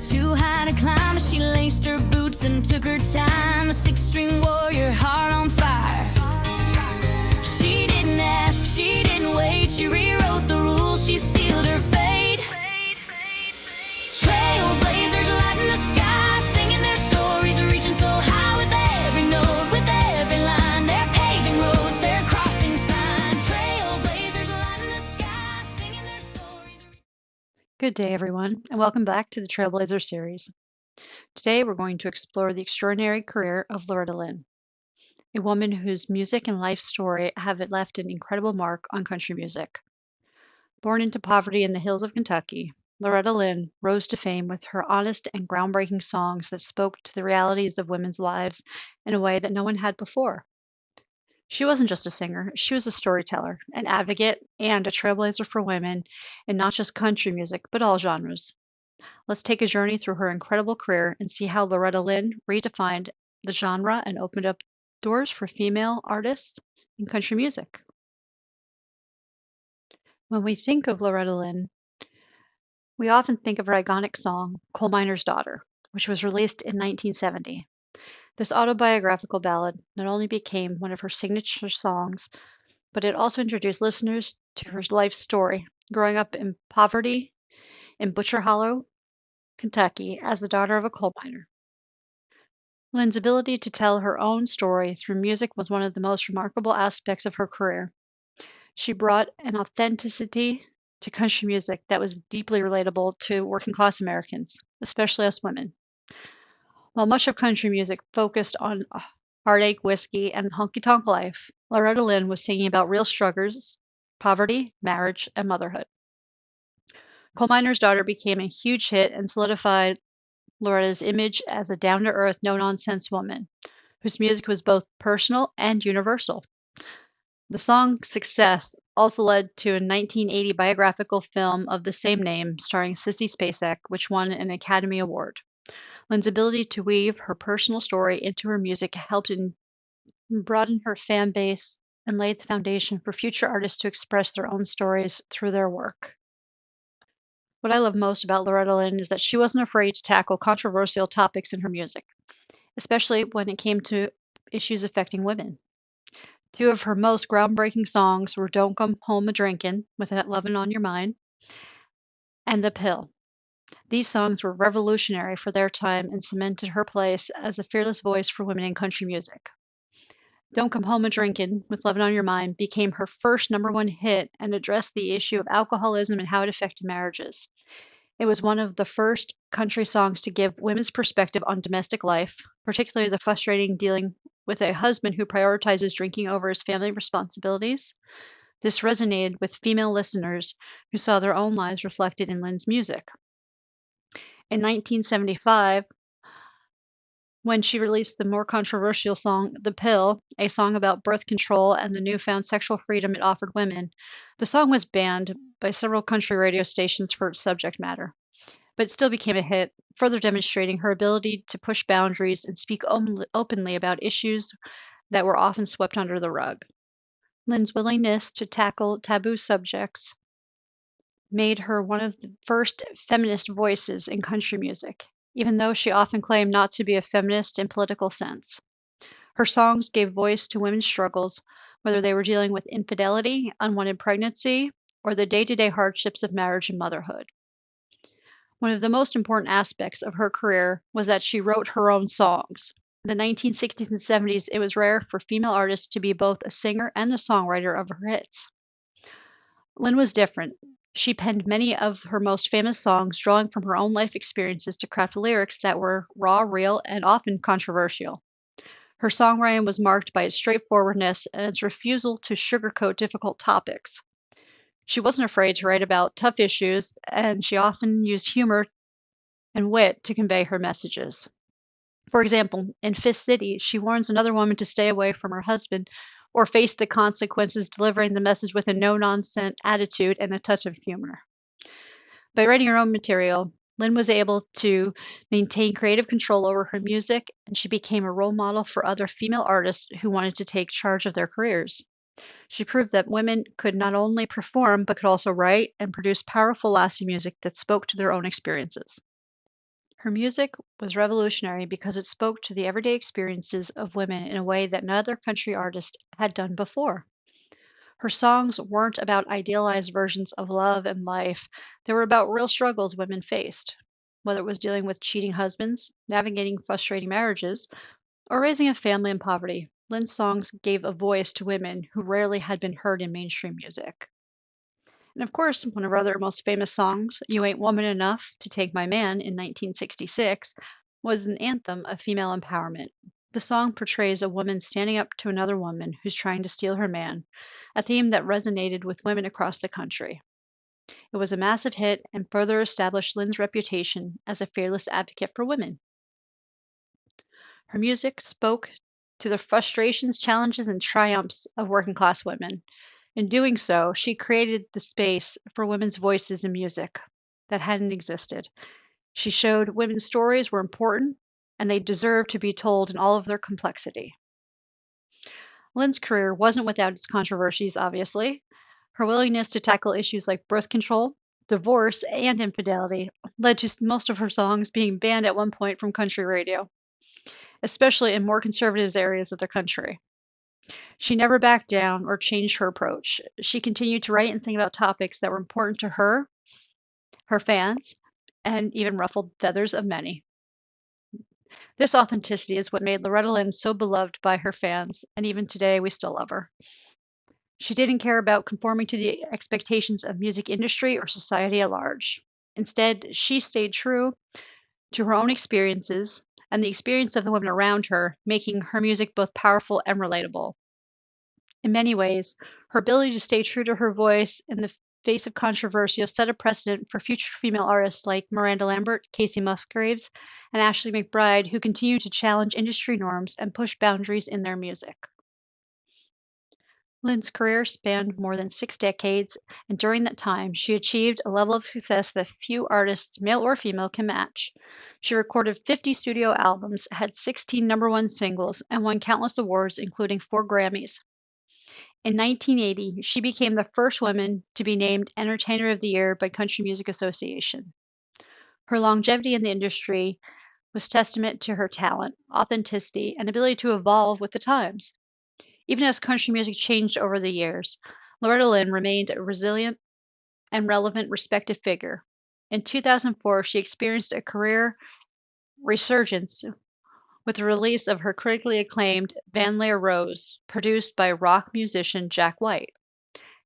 too high to climb. She laced her boots and took her time. A six-string warrior, heart on fire. She didn't ask, she didn't wait. She rewrote the rules, she sealed her fate. Trailblazers light in the sky, singing their stories, reaching so high with every note, with every line. They're paving roads, they're crossing signs. Trailblazers light in the sky, singing their stories. Good day, everyone, and welcome back to the Trailblazer series. Today, we're going to explore the extraordinary career of Loretta Lynn, a woman whose music and life story have left an incredible mark on country music. Born into poverty in the hills of Kentucky, Loretta Lynn rose to fame with her honest and groundbreaking songs that spoke to the realities of women's lives in a way that no one had before. She wasn't just a singer, she was a storyteller, an advocate, and a trailblazer for women in not just country music, but all genres. Let's take a journey through her incredible career and see how Loretta Lynn redefined the genre and opened up doors for female artists in country music. When we think of Loretta Lynn, we often think of her iconic song, Coal Miner's Daughter, which was released in 1970. This autobiographical ballad not only became one of her signature songs, but it also introduced listeners to her life story, growing up in poverty in Butcher Hollow, Kentucky, as the daughter of a coal miner. Lynn's ability to tell her own story through music was one of the most remarkable aspects of her career. She brought an authenticity to country music that was deeply relatable to working class Americans, especially us women. While much of country music focused on heartache, whiskey, and honky tonk life, Loretta Lynn was singing about real struggles, poverty, marriage, and motherhood. Coal Miner's Daughter became a huge hit and solidified Loretta's image as a down to earth, no nonsense woman whose music was both personal and universal. The song's success also led to a 1980 biographical film of the same name starring Sissy Spacek, which won an Academy Award. Lynn's ability to weave her personal story into her music helped broaden her fan base and laid the foundation for future artists to express their own stories through their work. What I love most about Loretta Lynn is that she wasn't afraid to tackle controversial topics in her music, especially when it came to issues affecting women. Two of her most groundbreaking songs were Don't Come Home A-Drinkin' with That Lovin' on Your Mind and The Pill. These songs were revolutionary for their time and cemented her place as a fearless voice for women in country music. Don't Come Home A-Drinkin' with Lovin' on Your Mind became her first #1 hit and addressed the issue of alcoholism and how it affected marriages. It was one of the first country songs to give women's perspective on domestic life, particularly the frustrating dealing with a husband who prioritizes drinking over his family responsibilities. This resonated with female listeners who saw their own lives reflected in Lynn's music. In 1975, when she released the more controversial song The Pill, a song about birth control and the newfound sexual freedom it offered women, the song was banned by several country radio stations for its subject matter, but it still became a hit, further demonstrating her ability to push boundaries and speak openly about issues that were often swept under the rug. Lynn's willingness to tackle taboo subjects made her one of the first feminist voices in country music, even though she often claimed not to be a feminist in political sense. Her songs gave voice to women's struggles, whether they were dealing with infidelity, unwanted pregnancy, or the day-to-day hardships of marriage and motherhood. One of the most important aspects of her career was that she wrote her own songs. In the 1960s and 70s, it was rare for female artists to be both a singer and the songwriter of her hits. Lynn was different. She penned many of her most famous songs, drawing from her own life experiences to craft lyrics that were raw, real, and often controversial. Her songwriting was marked by its straightforwardness and its refusal to sugarcoat difficult topics. She wasn't afraid to write about tough issues, and she often used humor and wit to convey her messages. For example, in Fist City, she warns another woman to stay away from her husband or face the consequences, delivering the message with a no-nonsense attitude and a touch of humor. By writing her own material, Lynn was able to maintain creative control over her music, and she became a role model for other female artists who wanted to take charge of their careers. She proved that women could not only perform, but could also write and produce powerful, lasting music that spoke to their own experiences. Her music was revolutionary because it spoke to the everyday experiences of women in a way that no other country artist had done before. Her songs weren't about idealized versions of love and life, they were about real struggles women faced. Whether it was dealing with cheating husbands, navigating frustrating marriages, or raising a family in poverty, Lynn's songs gave a voice to women who rarely had been heard in mainstream music. And of course, one of her other most famous songs, You Ain't Woman Enough to Take My Man in 1966, was an anthem of female empowerment. The song portrays a woman standing up to another woman who's trying to steal her man, a theme that resonated with women across the country. It was a massive hit and further established Lynn's reputation as a fearless advocate for women. Her music spoke to the frustrations, challenges, and triumphs of working class women. In doing so, she created the space for women's voices in music that hadn't existed. She showed women's stories were important and they deserved to be told in all of their complexity. Lynn's career wasn't without its controversies, obviously. Her willingness to tackle issues like birth control, divorce, and infidelity led to most of her songs being banned at one point from country radio, especially in more conservative areas of the country. She never backed down or changed her approach. She continued to write and sing about topics that were important to her, her fans, and even ruffled feathers of many. This authenticity is what made Loretta Lynn so beloved by her fans, and even today we still love her. She didn't care about conforming to the expectations of music industry or society at large. Instead, she stayed true to her own experiences and the experience of the women around her, making her music both powerful and relatable. In many ways, her ability to stay true to her voice in the face of controversy set a precedent for future female artists like Miranda Lambert, Casey Musgraves, and Ashley McBryde, who continue to challenge industry norms and push boundaries in their music. Lynn's career spanned more than 6 decades, and during that time, she achieved a level of success that few artists, male or female, can match. She recorded 50 studio albums, had 16 number one singles, and won countless awards, including 4 Grammys. In 1980, she became the first woman to be named Entertainer of the Year by Country Music Association. Her longevity in the industry was testament to her talent, authenticity, and ability to evolve with the times. Even as country music changed over the years, Loretta Lynn remained a resilient and relevant, respected figure. In 2004, she experienced a career resurgence with the release of her critically acclaimed Van Lear Rose, produced by rock musician Jack White.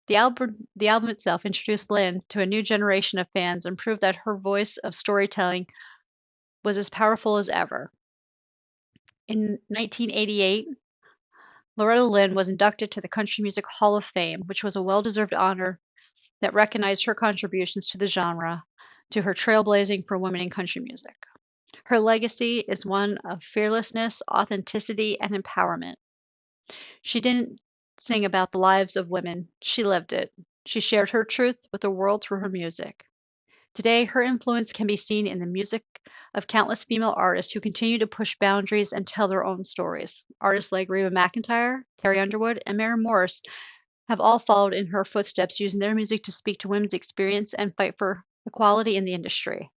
The album itself introduced Lynn to a new generation of fans and proved that her voice of storytelling was as powerful as ever. In 1988, Loretta Lynn was inducted to the Country Music Hall of Fame, which was a well-deserved honor that recognized her contributions to the genre, to her trailblazing for women in country music. Her legacy is one of fearlessness, authenticity, and empowerment. She didn't sing about the lives of women, she lived it. She shared her truth with the world through her music. Today, her influence can be seen in the music of countless female artists who continue to push boundaries and tell their own stories. Artists like Reba McEntire, Carrie Underwood, and Maren Morris have all followed in her footsteps, using their music to speak to women's experience and fight for equality in the industry.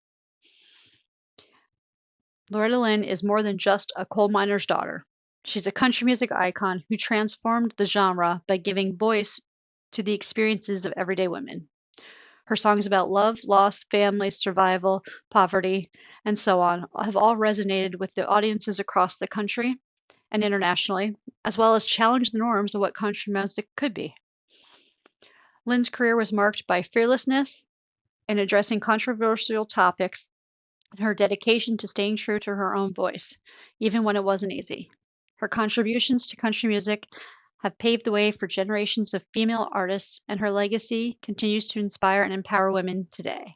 Loretta Lynn is more than just a coal miner's daughter. She's a country music icon who transformed the genre by giving voice to the experiences of everyday women. Her songs about love, loss, family, survival, poverty, and so on have all resonated with the audiences across the country and internationally, as well as challenged the norms of what country music could be. Lynn's career was marked by fearlessness in addressing controversial topics and her dedication to staying true to her own voice, even when it wasn't easy. Her contributions to country music have paved the way for generations of female artists, and her legacy continues to inspire and empower women today.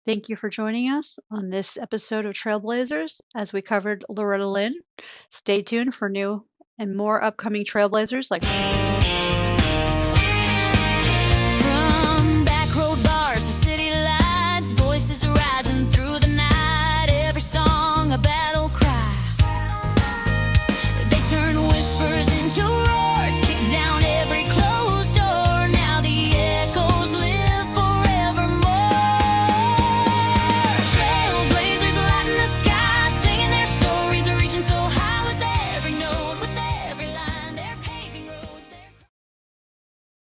Thank you for joining us on this episode of Trailblazers as we covered Loretta Lynn. Stay tuned for new and more upcoming Trailblazers like